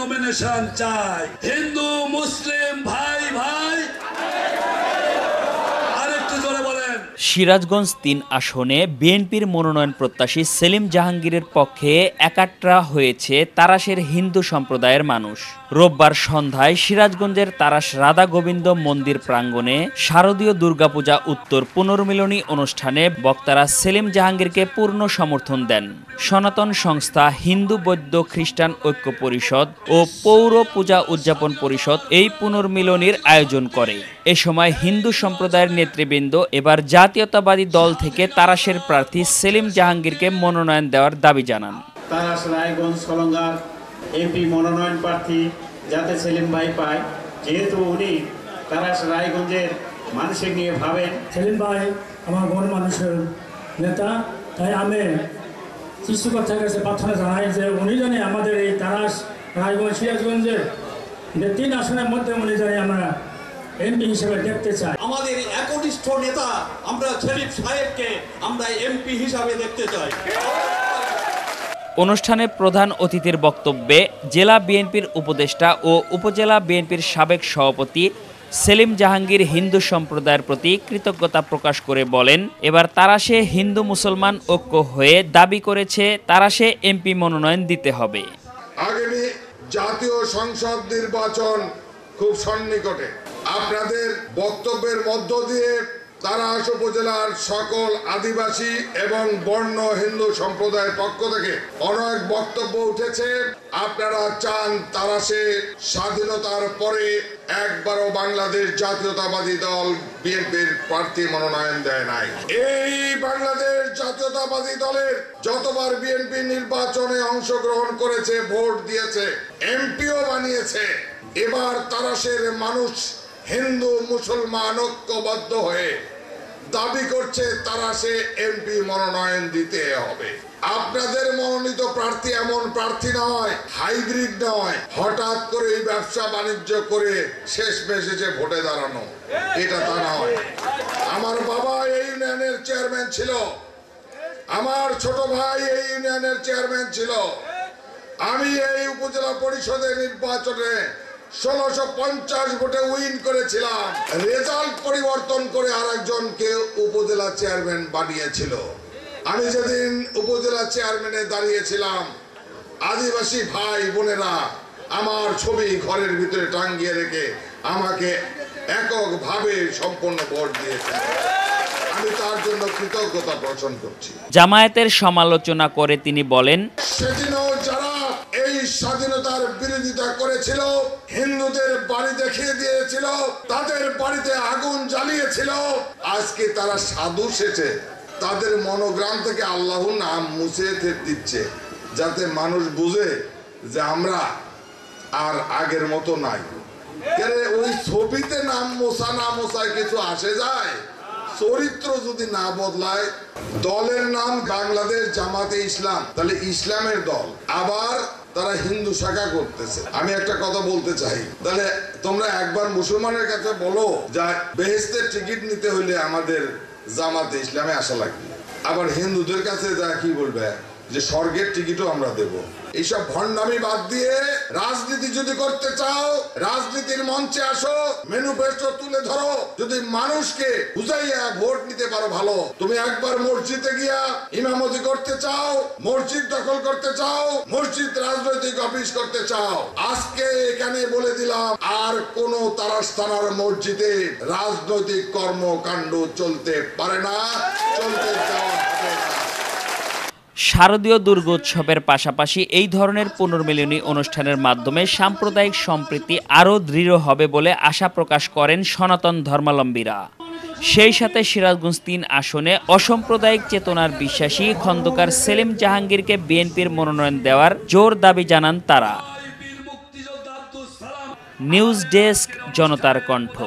Nomination চাই। হিন্দু মুসলিম ভাই ভাই, আরেকটু জোরে বলেন। সিরাজগঞ্জ ৩ আসনে বিএনপির মনোনয়ন প্রত্যাশী সেলিম জাহাঙ্গীরের পক্ষে একাট্রা হয়েছে তাড়াশের হিন্দু সম্প্রদায়ের মানুষ। রোববার সন্ধ্যায় সিরাজগঞ্জের তাড়াশ রাধা গোবিন্দ মন্দির প্রাঙ্গণে শারদীয় দুর্গাপূজা উত্তর পুনর্মিলনী অনুষ্ঠানে বক্তারা সেলিম জাহাঙ্গীরকে পূর্ণ সমর্থন দেন। সনাতন সংস্থা হিন্দু বৌদ্ধ খ্রিস্টান ঐক্য পরিষদ ও পৌর পূজা উদযাপন পরিষদ এই পুনর্মিলনীর আয়োজন করে। এ সময় হিন্দু সম্প্রদায়ের নেতৃবৃন্দ এবার জাতীয়তাবাদী দল থেকে তাড়াশের প্রার্থী সেলিম জাহাঙ্গীরকে মনোনয়ন দেওয়ার দাবি জানান। তাড়াশ রায়গঞ্জ সলঙ্গার এমপি মনোনয়ন প্রার্থী যাতে সেলিম ভাই পায়, যেহেতু উনি তাড়াশ রায়গঞ্জের মানুষের নিয়ে ভাবেন। সেলিম ভাই আমার গণ মানুষের নেতা, তাই আমি সৃষ্টিকর্তার কাছে প্রার্থনা জানাই যে উনি জানে আমাদের এই তাড়াশ রায়গঞ্জ সিরাজগঞ্জের ৩ আসনের মধ্যে উনি জানে আমরা এমপি হিসেবে দেখতে চাই। আমাদের একনিষ্ঠ নেতা আমরা সেলিম সাহেবকে আমরা এমপি হিসাবে দেখতে চাই। অনুষ্ঠানে প্রধান অতিথির বক্তব্যে জেলা বিএনপির উপদেষ্টা ও উপজেলা বিএনপির সাবেক সভাপতি সেলিম জাহাঙ্গীর হিন্দু সম্প্রদায়ের প্রতি কৃতজ্ঞতা প্রকাশ করে বলেন, এবার তাড়াশে হিন্দু মুসলমান ঐক্য হয়ে দাবি করেছে তাড়াশে এমপি মনোনয়ন দিতে হবে। আগামী জাতীয় সংসদ নির্বাচন খুব সন্নিকটে। আপনাদের বক্তব্যের মধ্য দিয়ে তাড়াশ উপজেলার সকল আদিবাসী এবং বর্ণ হিন্দু সম্প্রদায়ের পক্ষ থেকে অনেক বক্তব্য উঠেছে। আপনারা চান তাড়াশে স্বাধীনতার পরে একবারও বাংলাদেশ জাতীয়তাবাদী দল বিএনপির প্রার্থী মনোনয়ন দেয় নাই। এই বাংলাদেশ জাতীয়তাবাদী দলের যতবার বিএনপি নির্বাচনে অংশগ্রহণ করেছে, ভোট দিয়েছে, এমপিও বানিয়েছে, এবার তাড়াশের মানুষ হিন্দু মুসলমান ঐক্যবদ্ধ হয়ে দাবি করছে তাড়াশে এমপি মনোনয়ন দিতে হবে। আপনাদের মনোনীত প্রার্থী এমন প্রার্থী নয়, হাইব্রিড নয়, হঠাৎ করে ব্যবসা বাণিজ্য করে শেষ মেশেছে ভোটে দাঁড়ানো, এটা তা নয়। আমার বাবা এই ইউনিয়নের চেয়ারম্যান ছিল, আমার ছোট ভাই এই ইউনিয়নের চেয়ারম্যান ছিল। আমি এই উপজেলা পরিষদের নির্বাচনে ১৬৫০ ভোটে উইন করেছিলাম। রেজাল্ট পরিবর্তন করে আরেকজনকে উপজেলা চেয়ারম্যান বানিয়েছিল। আমি যেদিন উপজেলা চেয়ারম্যানে দাঁড়িয়েছিলাম, আদিবাসী ভাই বোনেরা আমার ছবি ঘরের ভিতরে টাঙ্গিয়ে রেখে আমাকে এককভাবে সম্পূর্ণ ভোট দিয়েছে। আমি তার জন্য কৃতজ্ঞতা পোষণ করছি। জামায়াতের সমালোচনা করে তিনি বলেন, সেদিনও যারা এই স্বাধীনতার বিরোধিতা করেছিল, হিন্দুদের বাড়ি দেখিয়ে দিয়েছিল, তাদের বাড়িতে আগুন জ্বালিয়েছিল, আজকে তারা সাধু সেজে তাদের মনোগ্রাম থেকে আল্লাহর নাম মুছে দিচ্ছে, যাতে মানুষ বুঝে যে আমরা আর আগের মতো নাই। ওই ছবিতে নাম মোছা না মোছায় কিছু আসে যায়? চরিত্র যদি না বদলায়, দলের নাম বাংলাদেশ জামাতে ইসলাম, তাহলে ইসলামের দল, আবার তারা হিন্দু শাখা করতেছে। আমি একটা কথা বলতে চাই, তাহলে তোমরা একবার মুসলমানের কাছে বলো যে বেহেশতের টিকিট নিতে হইলে আমাদের জামাতে ইসলামে আসা লাগবে, আবার হিন্দুদের কাছে যা কি বলবে যে স্বর্গের টিকিটও আমরা দেব। এইসব ভণ্ডামি বাদ দিয়ে রাজনীতি যদি করতে চাও, রাজনীতির মঞ্চে আসো, ম্যানিফেস্টো তুলে ধরো। যদি মানুষকে বুঝাইয়া ভোট নিতে পারো ভালো। তুমি একবার মসজিদে গিয়া ইমামতি করতে চাও, মসজিদ দখল করতে চাও, মসজিদ রাজনৈতিক অফিস করতে চাও, আজকে এখানে বলে দিলাম আর কোন তাড়াশ থানার মসজিদে রাজনৈতিক কর্মকাণ্ড চলতে পারে না, চলতে দেওয়া হবে না। শারদীয় দুর্গোৎসবের পাশাপাশি এই ধরনের পুনর্মিলনী অনুষ্ঠানের মাধ্যমে সাম্প্রদায়িক সম্প্রীতি আরও দৃঢ় হবে বলে আশা প্রকাশ করেন সনাতন ধর্মাবলম্বীরা। সেই সাথে সিরাজগঞ্জ ৩ আসনে অসাম্প্রদায়িক চেতনার বিশ্বাসী খন্দকার সেলিম জাহাঙ্গীরকে বিএনপির মনোনয়ন দেওয়ার জোর দাবি জানান তারা। নিউজ ডেস্ক, জনতার কণ্ঠ।